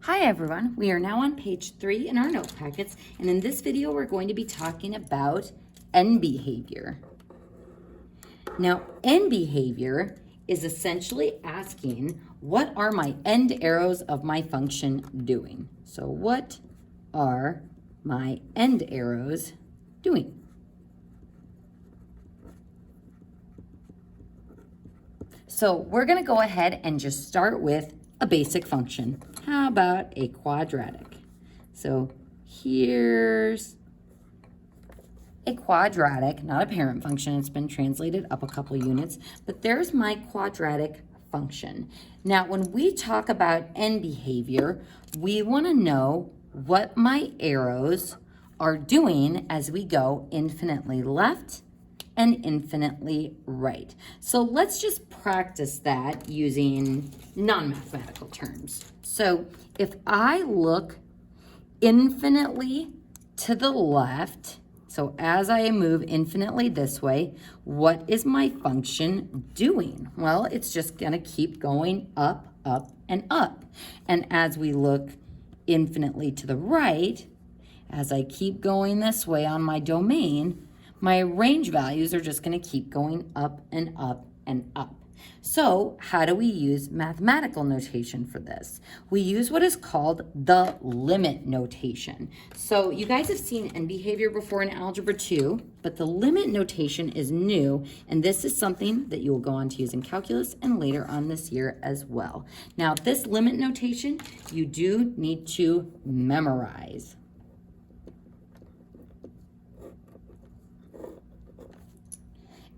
Hi everyone, we are now on page 3 in our note packets, and in this video we're going to be talking about end behavior. Now, end behavior is essentially asking, what are my end arrows of my function doing? So what are my end arrows doing? So we're going to go ahead and just start with a basic function. How about a quadratic? So here's a quadratic, not a parent function. It's been translated up a couple units, but there's my quadratic function. Now, when we talk about end behavior, we want to know what my arrows are doing as we go infinitely left and infinitely right. So let's just practice that using non-mathematical terms. So if I look infinitely to the left, so as I move infinitely this way, what is my function doing? Well, it's just gonna keep going up, up, and up. And as we look infinitely to the right, as I keep going this way on my domain, my range values are just going to keep going up and up and up. So how do we use mathematical notation for this? We use what is called the limit notation. So you guys have seen end behavior before in Algebra 2, but the limit notation is new, and this is something that you will go on to use in calculus and later on this year as well. Now, this limit notation, you do need to memorize.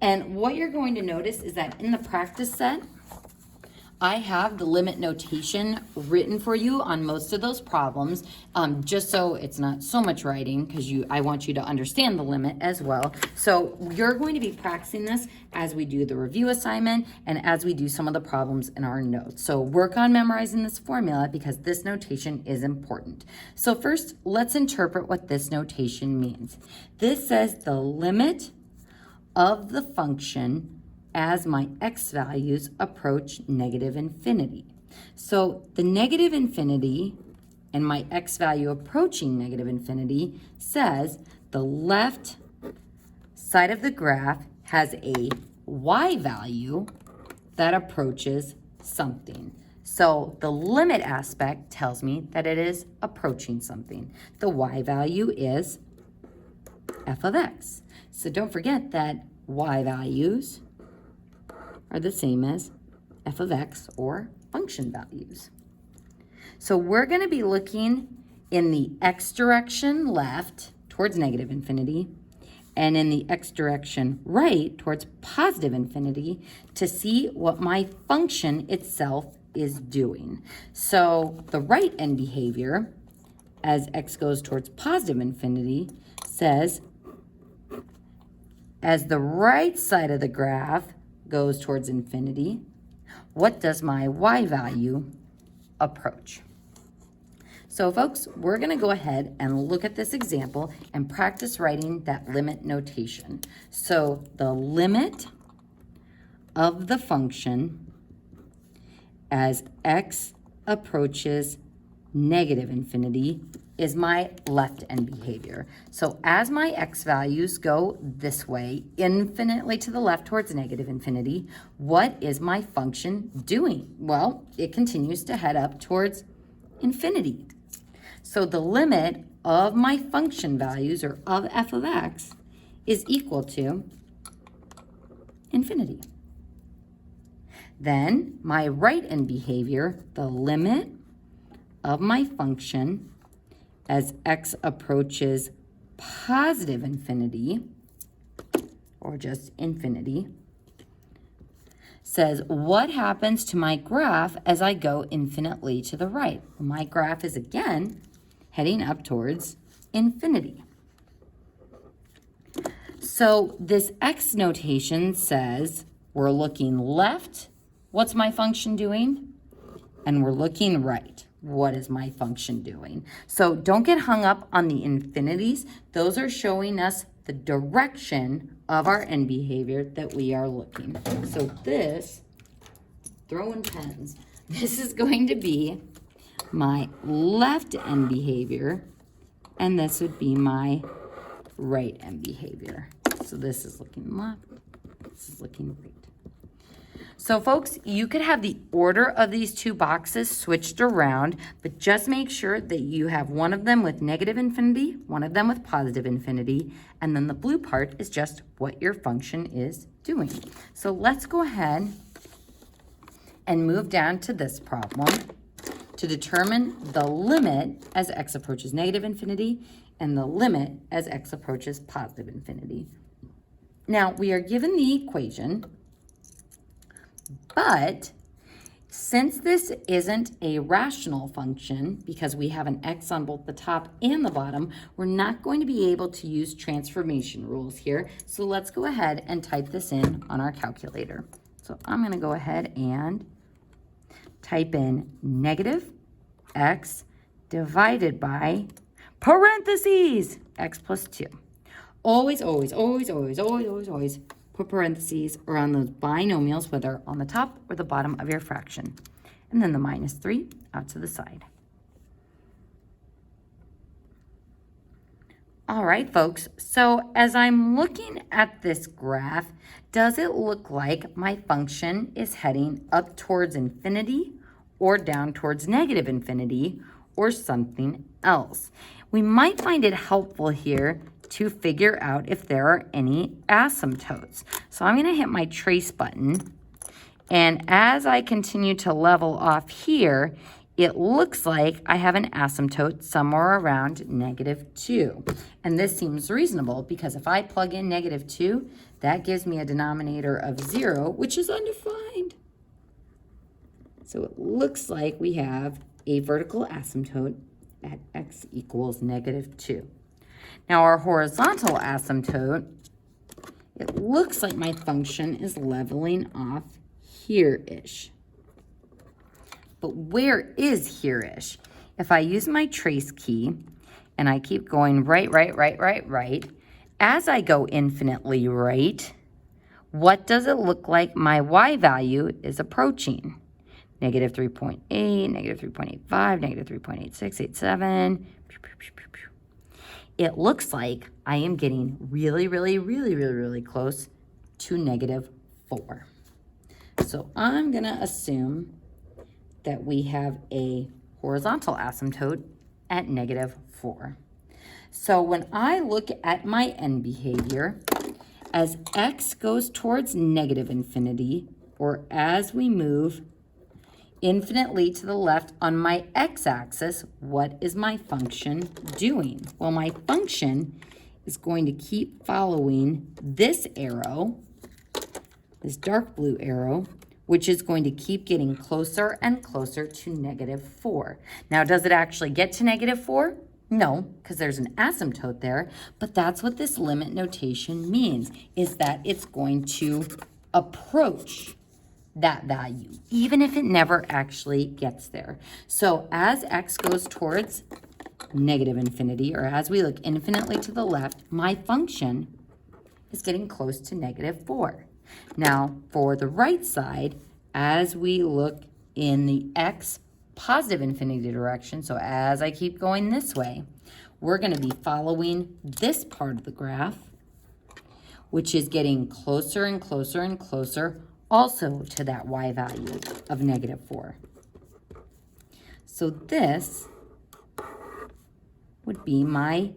And what you're going to notice is that in the practice set, I have the limit notation written for you on most of those problems, just so it's not so much writing, because I want you to understand the limit as well. So you're going to be practicing this as we do the review assignment and as we do some of the problems in our notes. So work on memorizing this formula because this notation is important. So first, let's interpret what this notation means. This says the limit of the function as my x values approach negative infinity. So the negative infinity and my x value approaching negative infinity says the left side of the graph has a y value that approaches something. So the limit aspect tells me that it is approaching something. The y value is f of x. So don't forget that y values are the same as f of x or function values. So we're going to be looking in the x direction left towards negative infinity and in the x direction right towards positive infinity to see what my function itself is doing. So the right end behavior as x goes towards positive infinity says as the right side of the graph goes towards infinity, what does my y value approach? So folks, we're going to go ahead and look at this example and practice writing that limit notation. So the limit of the function as x approaches negative infinity is my left end behavior. So as my x values go this way, infinitely to the left towards negative infinity, what is my function doing? Well, it continues to head up towards infinity. So the limit of my function values, or of f of x, is equal to infinity. Then my right end behavior, the limit of my function as x approaches positive infinity, or just infinity, says what happens to my graph as I go infinitely to the right? Well, my graph is again heading up towards infinity. So this x notation says we're looking left, what's my function doing? And we're looking right. What is my function doing? So don't get hung up on the infinities. Those are showing us the direction of our end behavior that we are looking. So this, throwing pens, this is going to be my left end behavior, and this would be my right end behavior. So this is looking left, this is looking right. So folks, you could have the order of these two boxes switched around, but just make sure that you have one of them with negative infinity, one of them with positive infinity, and then the blue part is just what your function is doing. So let's go ahead and move down to this problem to determine the limit as x approaches negative infinity and the limit as x approaches positive infinity. Now, we are given the equation, but since this isn't a rational function, because we have an x on both the top and the bottom, we're not going to be able to use transformation rules here. So let's go ahead and type this in on our calculator. So I'm going to go ahead and type in negative x divided by parentheses x plus 2. Always, always, always, always, always, always, always put parentheses around those binomials, whether on the top or the bottom of your fraction. And then the minus 3 out to the side. All right, folks. So as I'm looking at this graph, does it look like my function is heading up towards infinity or down towards negative infinity or something else? We might find it helpful here to figure out if there are any asymptotes. So I'm going to hit my trace button, and as I continue to level off here, it looks like I have an asymptote somewhere around -2. And this seems reasonable because if I plug in -2, that gives me a denominator of 0, which is undefined. So it looks like we have a vertical asymptote at x equals -2. Now our horizontal asymptote, it looks like my function is leveling off here-ish. But where is here-ish? If I use my trace key and I keep going right, as I go infinitely right, what does it look like my y value is approaching? -3.8, -3.85, -3.8687. It looks like I am getting really close to -4. So I'm going to assume that we have a horizontal asymptote at -4. So when I look at my end behavior, as x goes towards negative infinity, or as we move infinitely to the left on my x-axis, what is my function doing? Well, my function is going to keep following this arrow, this dark blue arrow, which is going to keep getting closer and closer to -4. Now, does it actually get to -4? No, because there's an asymptote there, but that's what this limit notation means, is that it's going to approach that value, even if it never actually gets there. So as x goes towards negative infinity, or as we look infinitely to the left, my function is getting close to -4. Now, for the right side, as we look in the x positive infinity direction, so as I keep going this way, we're going to be following this part of the graph, which is getting closer and closer and closer also to that y value of -4. So this would be my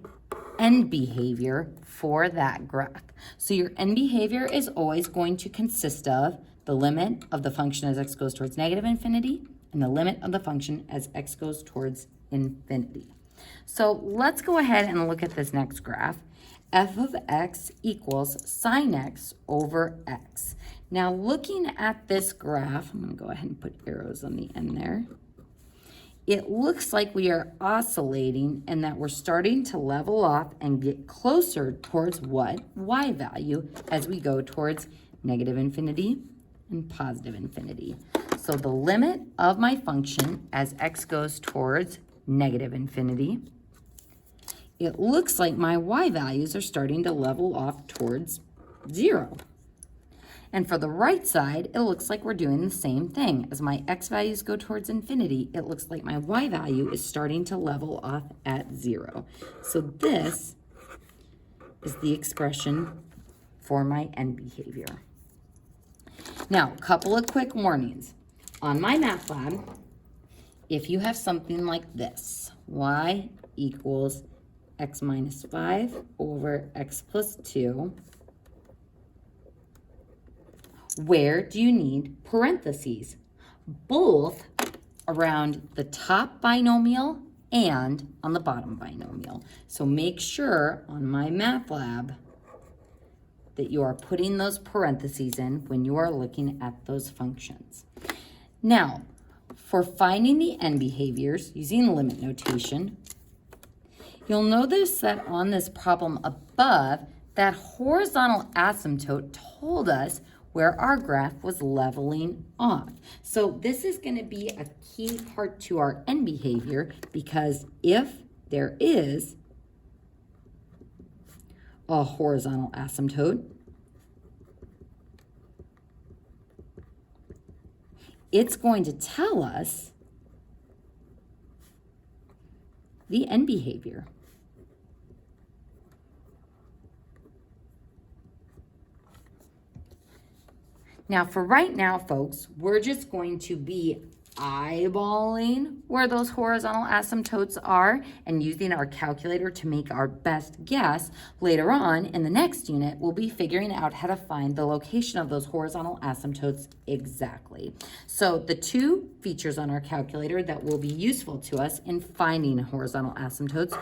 end behavior for that graph. So your end behavior is always going to consist of the limit of the function as x goes towards negative infinity and the limit of the function as x goes towards infinity. So let's go ahead and look at this next graph. F of x equals sine x over x. Now looking at this graph, I'm going to go ahead and put arrows on the end there. It looks like we are oscillating and that we're starting to level off and get closer towards what? Y value as we go towards negative infinity and positive infinity. So the limit of my function as x goes towards negative infinity, it looks like my y values are starting to level off towards 0. And for the right side, it looks like we're doing the same thing. As my x values go towards infinity, it looks like my y value is starting to level off at 0. So this is the expression for my end behavior. Now, a couple of quick warnings. On my math lab, if you have something like this, y equals x minus 5 over x plus 2, where do you need parentheses? Both around the top binomial and on the bottom binomial. So make sure on my math lab that you are putting those parentheses in when you are looking at those functions. Now, for finding the end behaviors using limit notation, you'll notice that on this problem above, that horizontal asymptote told us where our graph was leveling off. So this is going to be a key part to our end behavior, because if there is a horizontal asymptote, it's going to tell us the end behavior. Now, for right now, folks, we're just going to be eyeballing where those horizontal asymptotes are and using our calculator to make our best guess. Later on in the next unit, we'll be figuring out how to find the location of those horizontal asymptotes exactly. So the two features on our calculator that will be useful to us in finding horizontal asymptotes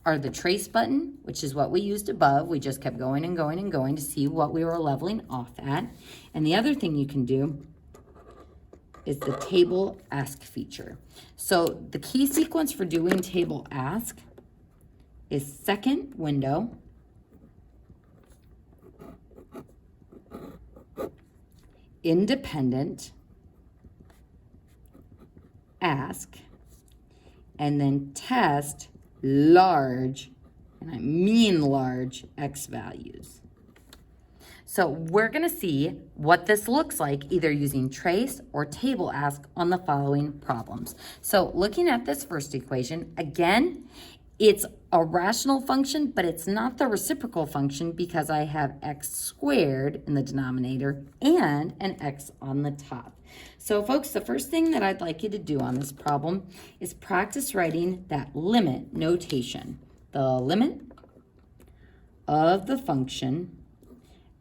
are the trace button, which is what we used above. We just kept going and going and going to see what we were leveling off at. And the other thing you can do is the table ask feature. So the key sequence for doing table ask is second window, independent, ask, and then test large, and I mean large, x values. So we're going to see what this looks like either using trace or table ask on the following problems. So looking at this first equation, again, it's a rational function, but it's not the reciprocal function because I have x squared in the denominator and an x on the top. So folks, the first thing that I'd like you to do on this problem is practice writing that limit notation. The limit of the function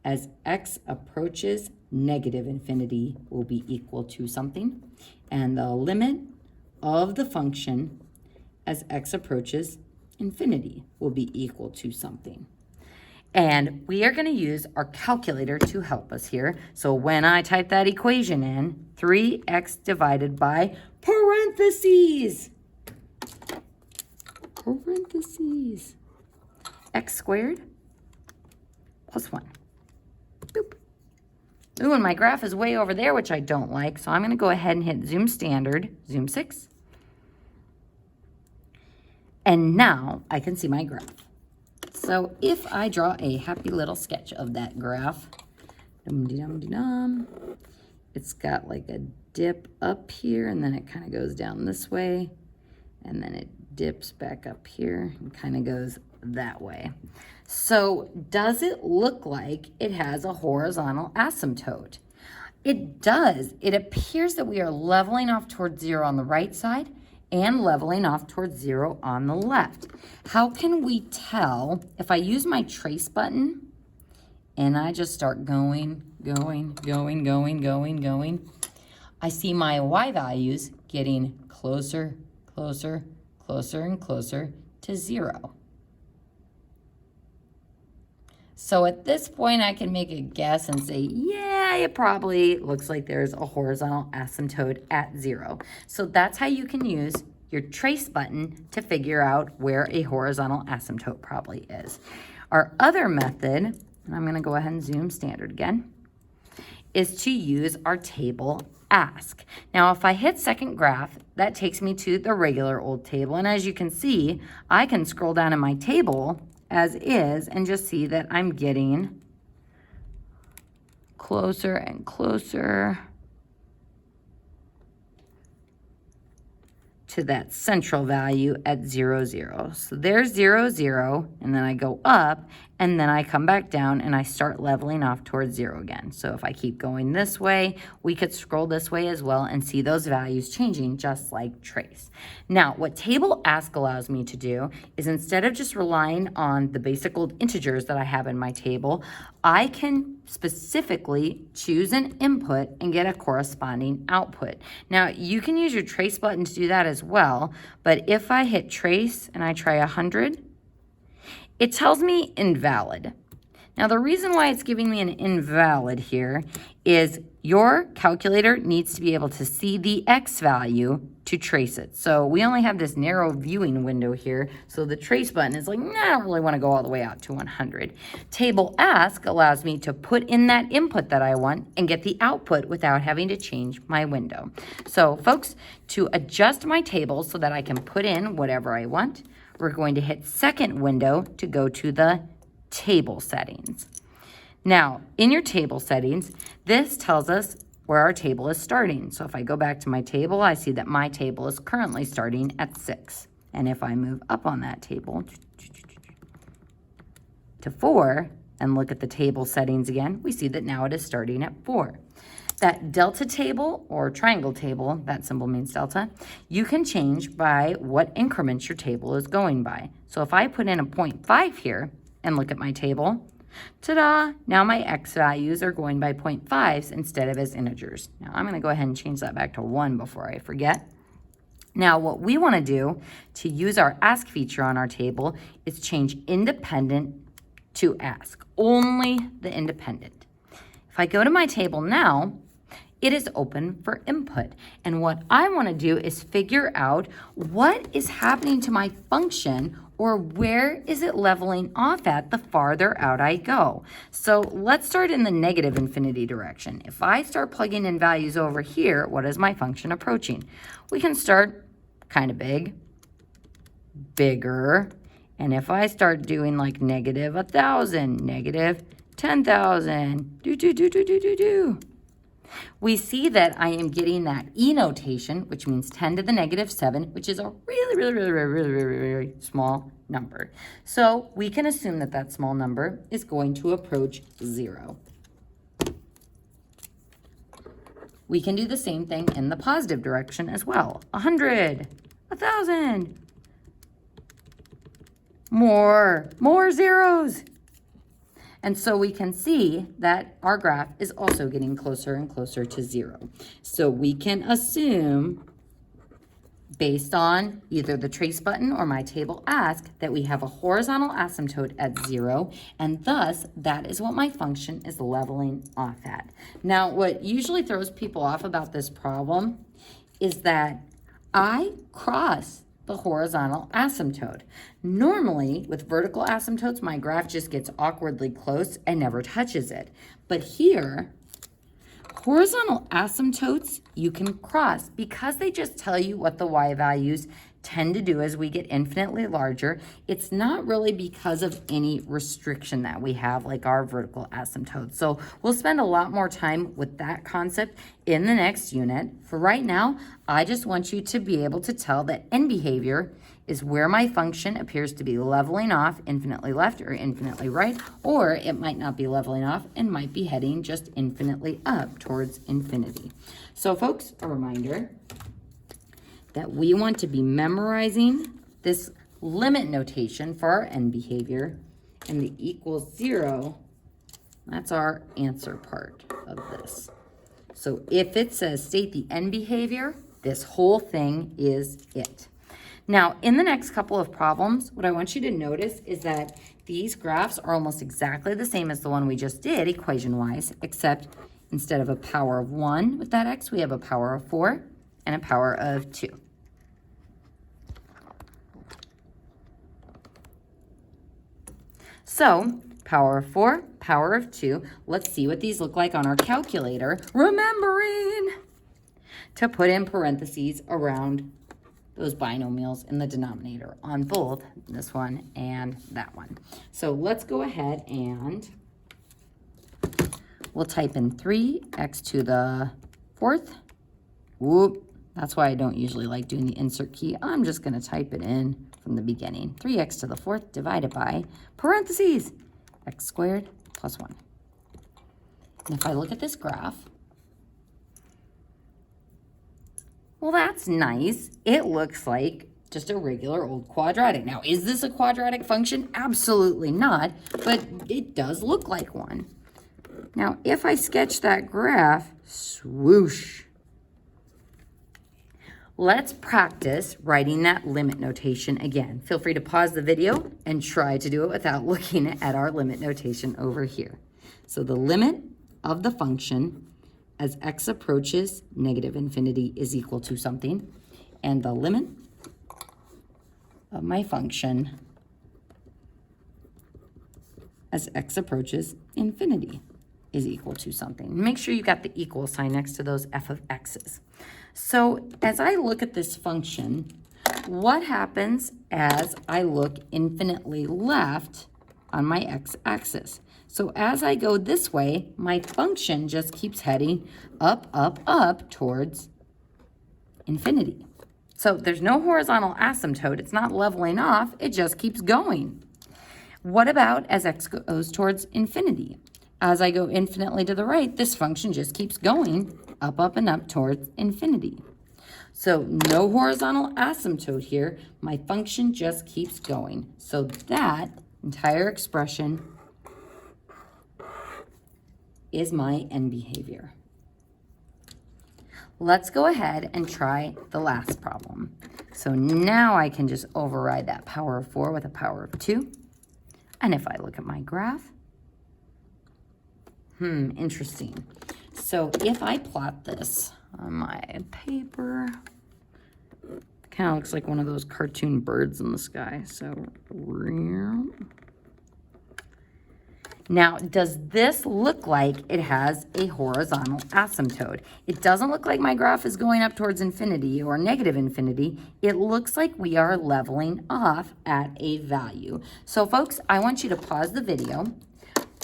as x approaches negative infinity will be equal to something, and the limit of the function as x approaches infinity will be equal to something. And we are going to use our calculator to help us here. So when I type that equation in, 3x divided by parentheses, x squared plus 1. Boop. Ooh, and my graph is way over there, which I don't like. So I'm going to go ahead and hit zoom standard, zoom 6. And now I can see my graph. So if I draw a happy little sketch of that graph, it's got like a dip up here, and then it kind of goes down this way, and then it dips back up here and kind of goes that way. So does it look like it has a horizontal asymptote? It does. It appears that we are leveling off towards 0 on the right side and leveling off towards 0 on the left. How can we tell if I use my trace button and I just start going? I see my y values getting closer and closer to 0. So at this point, I can make a guess and say, yeah, it probably looks like there's a horizontal asymptote at 0. So that's how you can use your trace button to figure out where a horizontal asymptote probably is. Our other method, and I'm going to go ahead and zoom standard again, is to use our table ask. Now, if I hit second graph, that takes me to the regular old table. And as you can see, I can scroll down in my table as is and just see that I'm getting closer and closer to that central value at 0, 0. So there's 0, 0, and then I go up, and then I come back down, and I start leveling off towards 0 again. So if I keep going this way, we could scroll this way as well and see those values changing just like trace. Now, what table ask allows me to do is instead of just relying on the basic old integers that I have in my table, I can specifically choose an input and get a corresponding output. Now, you can use your trace button to do that as well, but if I hit trace and I try 100, it tells me invalid. Now, the reason why it's giving me an invalid here is your calculator needs to be able to see the X value to trace it. So we only have this narrow viewing window here. So the trace button is like, nah, I don't really want to go all the way out to 100. Table ask allows me to put in that input that I want and get the output without having to change my window. So folks, to adjust my table so that I can put in whatever I want, we're going to hit second window to go to the table settings. Now, in your table settings, this tells us where our table is starting. So if I go back to my table, I see that my table is currently starting at 6. And if I move up on that table to 4 and look at the table settings again, we see that now it is starting at 4. That delta table or triangle table, that symbol means delta, you can change by what increments your table is going by. So if I put in a 0.5 here and look at my table, ta-da, now my X values are going by 0.5s instead of as integers. Now I'm going to go ahead and change that back to 1 before I forget. Now what we want to do to use our ask feature on our table is change independent to ask, only the independent. If I go to my table now, it is open for input. And what I want to do is figure out what is happening to my function, or where is it leveling off at the farther out I go. So let's start in the negative infinity direction. If I start plugging in values over here, what is my function approaching? We can start kind of big, bigger, and if I start doing like negative 1,000, negative 10,000, we see that I am getting that E notation, which means 10 to the negative 7, which is a really small number. So we can assume that that small number is going to approach 0. We can do the same thing in the positive direction as well. 100, 1,000, more zeros. And so we can see that our graph is also getting closer and closer to 0. So we can assume, based on either the trace button or my table ask, that we have a horizontal asymptote at 0, and thus that is what my function is leveling off at. Now, what usually throws people off about this problem is that I cross the horizontal asymptote. Normally, with vertical asymptotes, my graph just gets awkwardly close and never touches it. But here, horizontal asymptotes you can cross because they just tell you what the y values tend to do as we get infinitely larger. It's not really because of any restriction that we have, like our vertical asymptotes. So we'll spend a lot more time with that concept in the next unit. For right now, I just want you to be able to tell that end behavior is where my function appears to be leveling off infinitely left or infinitely right, or it might not be leveling off and might be heading just infinitely up towards infinity. So folks, a reminder that we want to be memorizing this limit notation for our end behavior, and the equals 0, that's our answer part of this. So if it says state the end behavior, this whole thing is it. Now, in the next couple of problems, what I want you to notice is that these graphs are almost exactly the same as the one we just did equation-wise, except instead of a power of 1 with that x, we have a power of 4 and a power of 2. So, power of 4, power of 2. Let's see what these look like on our calculator, remembering to put in parentheses around those binomials in the denominator on both this one and that one. So let's go ahead and we'll type in 3x to the 4th. Whoop, that's why I don't usually like doing the insert key. I'm just gonna type it in from the beginning. 3x to the 4th divided by parentheses, x squared plus 1. And if I look at this graph, well, that's nice. It looks like just a regular old quadratic. Now, is this a quadratic function? Absolutely not, but it does look like one. Now, if I sketch that graph, swoosh. Let's practice writing that limit notation again. Feel free to pause the video and try to do it without looking at our limit notation over here. So the limit of the function as x approaches negative infinity is equal to something, and the limit of my function as x approaches infinity is equal to something. Make sure you got the equal sign next to those f of x's. So as I look at this function, what happens as I look infinitely left on my x-axis? So as I go this way, my function just keeps heading up, up, up towards infinity. So there's no horizontal asymptote. It's not leveling off. It just keeps going. What about as x goes towards infinity? As I go infinitely to the right, this function just keeps going up, up, and up towards infinity. So no horizontal asymptote here. My function just keeps going. So that entire expression is my end behavior. Let's go ahead and try the last problem. So now I can just override that power of 4 with a power of 2. And if I look at my graph, interesting. So if I plot this on my paper, kind of looks like one of those cartoon birds in the sky. So now, does this look like it has a horizontal asymptote? It doesn't look like my graph is going up towards infinity or negative infinity. It looks like we are leveling off at a value. So folks, I want you to pause the video,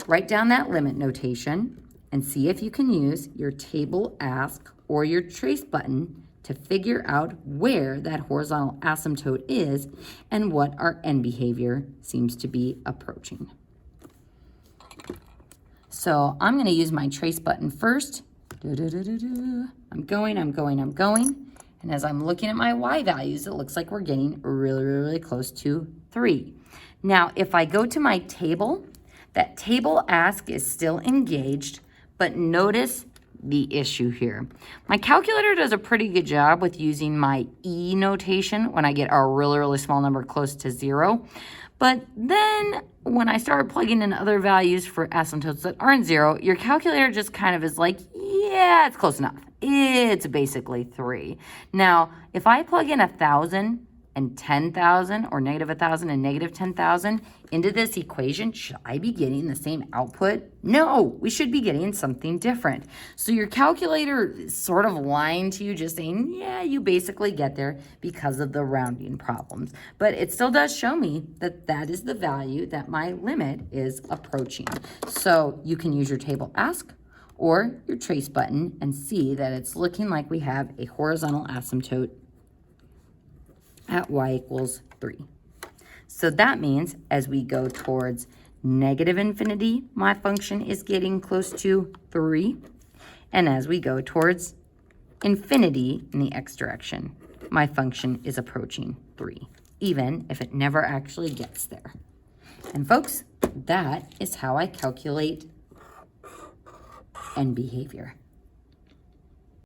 write down that limit notation, and see if you can use your table ask or your trace button to figure out where that horizontal asymptote is and what our end behavior seems to be approaching. So I'm going to use my trace button first. I'm going. And as I'm looking at my y values, it looks like we're getting really, really close to 3. Now, if I go to my table, that table ask is still engaged, but notice the issue here. My calculator does a pretty good job with using my E notation when I get a really, really small number close to 0. But then when I start plugging in other values for asymptotes that aren't 0, your calculator just kind of is like, yeah, it's close enough. It's basically 3. Now, if I plug in 1,000 and 10,000 or negative 1,000 and negative 10,000 into this equation, should I be getting the same output? No, we should be getting something different. So your calculator is sort of lying to you, just saying, yeah, you basically get there because of the rounding problems. But it still does show me that that is the value that my limit is approaching. So you can use your table ask or your trace button and see that it's looking like we have a horizontal asymptote at y equals 3. So that means as we go towards negative infinity, my function is getting close to 3. And as we go towards infinity in the x direction, my function is approaching 3, even if it never actually gets there. And folks, that is how I calculate end behavior.